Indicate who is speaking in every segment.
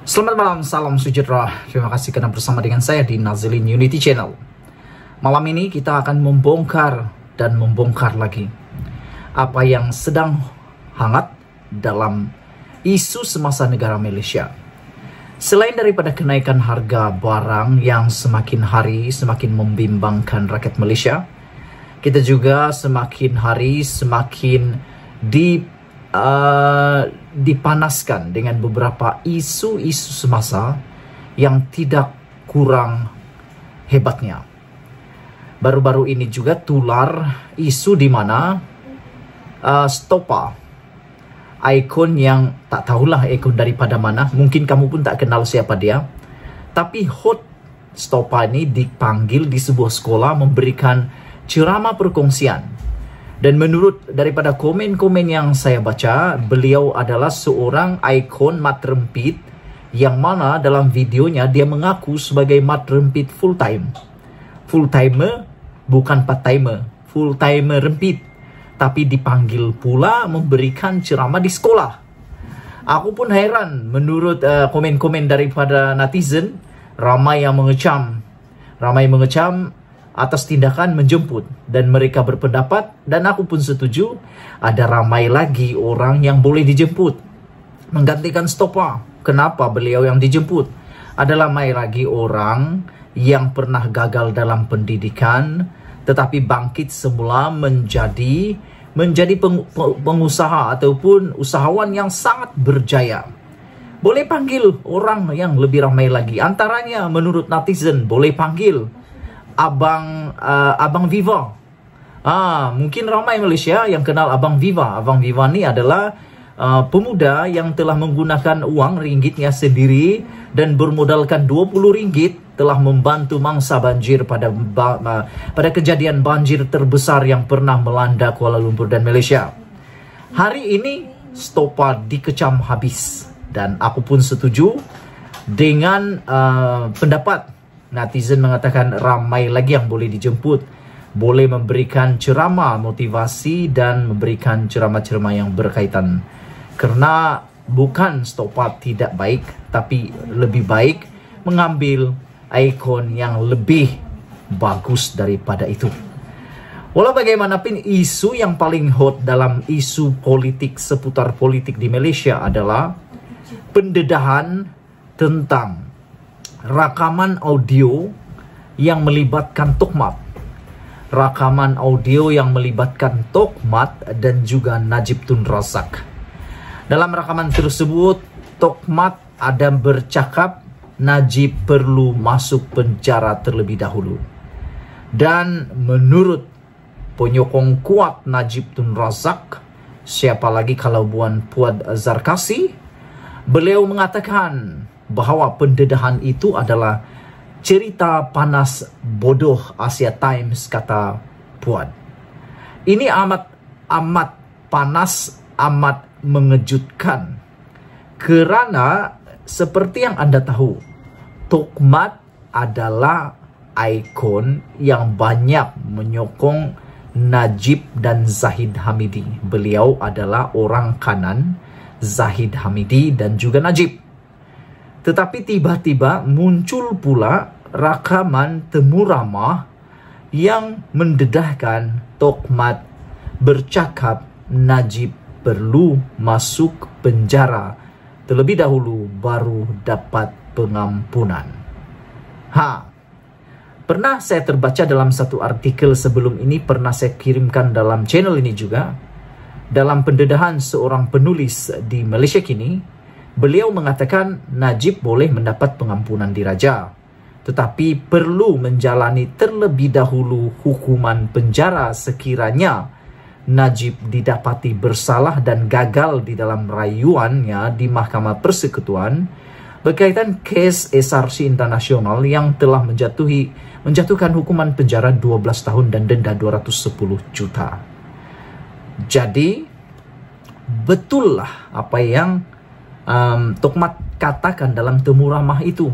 Speaker 1: Selamat malam, salam sejahtera. Terima kasih karena bersama dengan saya di Nazilin Unity Channel. Malam ini kita akan membongkar dan membongkar lagi apa yang sedang hangat dalam isu semasa negara Malaysia. Selain daripada kenaikan harga barang yang semakin hari semakin membimbangkan rakyat Malaysia, kita juga semakin hari semakin dipanaskan dengan beberapa isu-isu semasa yang tidak kurang hebatnya. Baru-baru ini juga tular isu di mana Stopa, ikon yang tak tahulah ikon daripada mana, mungkin kamu pun tak kenal siapa dia, tapi hot Stopa ini dipanggil di sebuah sekolah memberikan ceramah perkongsian. Dan menurut daripada komen-komen yang saya baca, beliau adalah seorang ikon mat rempit yang mana dalam videonya dia mengaku sebagai mat rempit full time. Full timer, bukan part timer. Full timer rempit. Tapi dipanggil pula memberikan ceramah di sekolah. Aku pun heran menurut komen-komen daripada netizen, ramai yang mengecam atas tindakan menjemput, dan mereka berpendapat, dan aku pun setuju, ada ramai lagi orang yang boleh dijemput menggantikan Stopa. Kenapa beliau yang dijemput? Ada ramai lagi orang yang pernah gagal dalam pendidikan tetapi bangkit semula menjadi pengusaha ataupun usahawan yang sangat berjaya. Boleh panggil orang yang lebih ramai lagi. Antaranya menurut netizen boleh panggil Abang Viva. Mungkin ramai Malaysia yang kenal Abang Viva. Abang Viva ni adalah pemuda yang telah menggunakan uang ringgitnya sendiri dan bermodalkan 20 ringgit telah membantu mangsa banjir pada kejadian banjir terbesar yang pernah melanda Kuala Lumpur dan Malaysia. Hari ini Stopa dikecam habis, dan aku pun setuju dengan pendapat netizen mengatakan ramai lagi yang boleh dijemput, boleh memberikan ceramah motivasi dan memberikan ceramah-ceramah yang berkaitan. Karena bukan Stopa tidak baik, tapi lebih baik mengambil ikon yang lebih bagus daripada itu. Walau bagaimanapun, isu yang paling hot dalam isu politik seputar politik di Malaysia adalah pendedahan tentang rakaman audio yang melibatkan Tokmat. Rakaman audio yang melibatkan Tokmat dan juga Najib Tun Razak. Dalam rakaman tersebut, Tokmat ada bercakap Najib perlu masuk penjara terlebih dahulu. Dan menurut penyokong kuat Najib Tun Razak, siapa lagi kalau bukan Puad Zarkasi, beliau mengatakan bahawa pendedahan itu adalah cerita panas bodoh Asia Times, kata Puad. Ini amat panas, amat mengejutkan. Kerana seperti yang Anda tahu, Tokmat adalah ikon yang banyak menyokong Najib dan Zahid Hamidi. Beliau adalah orang kanan Zahid Hamidi dan juga Najib. Tetapi tiba-tiba muncul pula rakaman temu ramah yang mendedahkan Tokmat bercakap Najib perlu masuk penjara terlebih dahulu baru dapat pengampunan. Pernah saya terbaca dalam satu artikel sebelum ini, pernah saya kirimkan dalam channel ini juga. Dalam pendedahan seorang penulis di Malaysia kini, beliau mengatakan Najib boleh mendapat pengampunan diraja, tetapi perlu menjalani terlebih dahulu hukuman penjara sekiranya Najib didapati bersalah dan gagal di dalam rayuannya di Mahkamah Persekutuan berkaitan kes SRC Internasional yang telah menjatuhkan hukuman penjara 12 tahun dan denda 210 juta. Jadi, betullah apa yang Tokmat katakan dalam temu ramah itu.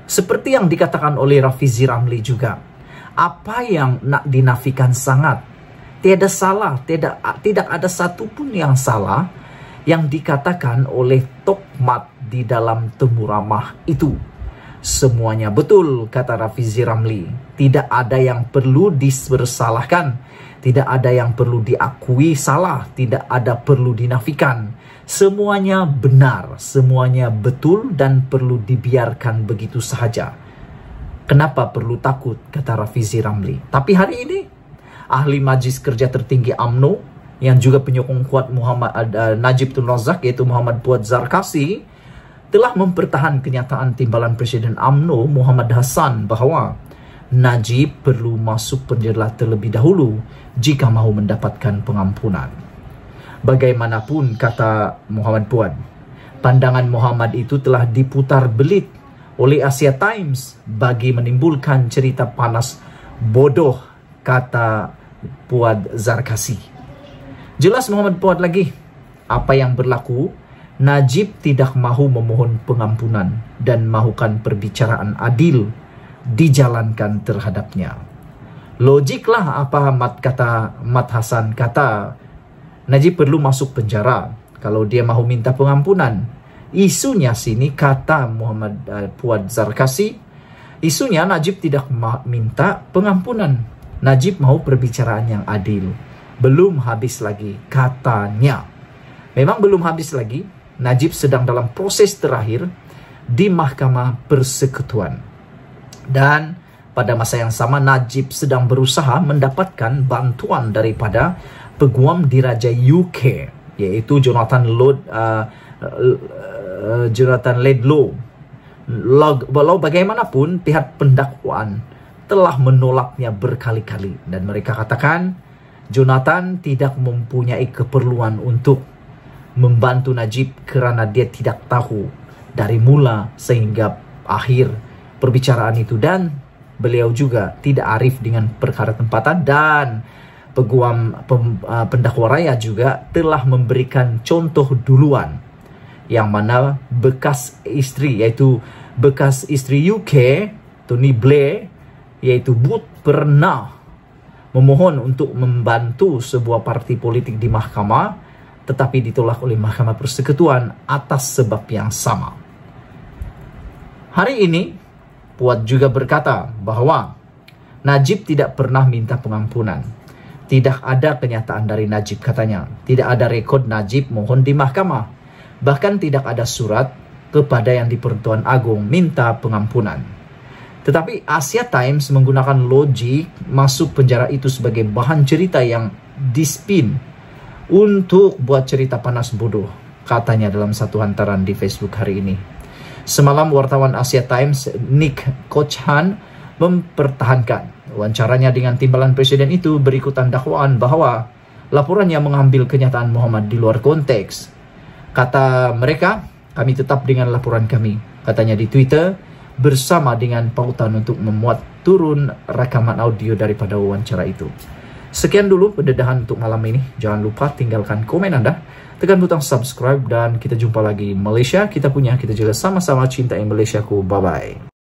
Speaker 1: Seperti yang dikatakan oleh Rafizi Ramli juga. Apa yang nak dinafikan sangat. Tiada salah, tidak ada satu pun yang salah yang dikatakan oleh Tokmat di dalam temu ramah itu. Semuanya betul, kata Rafizi Ramli. Tidak ada yang perlu dipersalahkan, tidak ada yang perlu diakui salah, tidak ada perlu dinafikan. Semuanya benar, semuanya betul dan perlu dibiarkan begitu saja. Kenapa perlu takut, kata Rafizi Ramli. Tapi hari ini, ahli Majlis Kerja Tertinggi UMNO yang juga penyokong kuat Najib Tun Razak, yaitu Muhammad Fuad Zarkasi, telah mempertahankan kenyataan timbalan Presiden UMNO Muhammad Hassan bahwa Najib perlu masuk penjara terlebih dahulu jika mahu mendapatkan pengampunan. Bagaimanapun, kata Muhammad Fuad, pandangan Muhammad itu telah diputar belit oleh Asia Times bagi menimbulkan cerita panas bodoh, kata Fuad Zarkasi. Jelas Muhammad Fuad lagi, apa yang berlaku, Najib tidak mahu memohon pengampunan dan mahukan perbicaraan adil dijalankan terhadapnya. Logiklah apa Mat Hassan kata, Najib perlu masuk penjara kalau dia mahu minta pengampunan. Isunya sini, kata Muhammad Fuad Zarkasi, isunya Najib tidak minta pengampunan. Najib mahu perbicaraan yang adil. Belum habis lagi, katanya. Memang belum habis lagi. Najib sedang dalam proses terakhir di Mahkamah Persekutuan. Dan pada masa yang sama Najib sedang berusaha mendapatkan bantuan daripada peguam diraja UK, yaitu Jonathan Laidlaw. Walau bagaimanapun pihak pendakwaan telah menolaknya berkali-kali dan mereka katakan Jonathan tidak mempunyai keperluan untuk membantu Najib kerana dia tidak tahu dari mula sehingga akhir perbicaraan itu, dan beliau juga tidak arif dengan perkara tempatan, dan peguam pendakwa raya juga telah memberikan contoh duluan yang mana bekas istri, yaitu bekas istri UK Tony Blair, yaitu Booth, pernah memohon untuk membantu sebuah parti politik di mahkamah, tetapi ditolak oleh Mahkamah Persekutuan atas sebab yang sama. Hari ini, Fuad juga berkata bahwa Najib tidak pernah minta pengampunan. Tidak ada kenyataan dari Najib, katanya. Tidak ada rekod Najib mohon di mahkamah. Bahkan tidak ada surat kepada yang di-Pertuan Agung minta pengampunan. Tetapi Asia Times menggunakan logik masuk penjara itu sebagai bahan cerita yang dispin untuk buat cerita panas bodoh, katanya dalam satu hantaran di Facebook hari ini. Semalam wartawan Asia Times Nick Kochhan mempertahankan wawancaranya dengan timbalan presiden itu berikutan dakwaan bahwa laporannya mengambil kenyataan Muhammad di luar konteks. Kata mereka, kami tetap dengan laporan kami, katanya di Twitter, bersama dengan pautan untuk memuat turun rekaman audio daripada wawancara itu. Sekian dulu pendedahan untuk malam ini. Jangan lupa tinggalkan komen Anda, tekan butang subscribe, dan kita jumpa lagi. Malaysia kita punya, kita juga sama-sama cintai Malaysiaku. Bye-bye.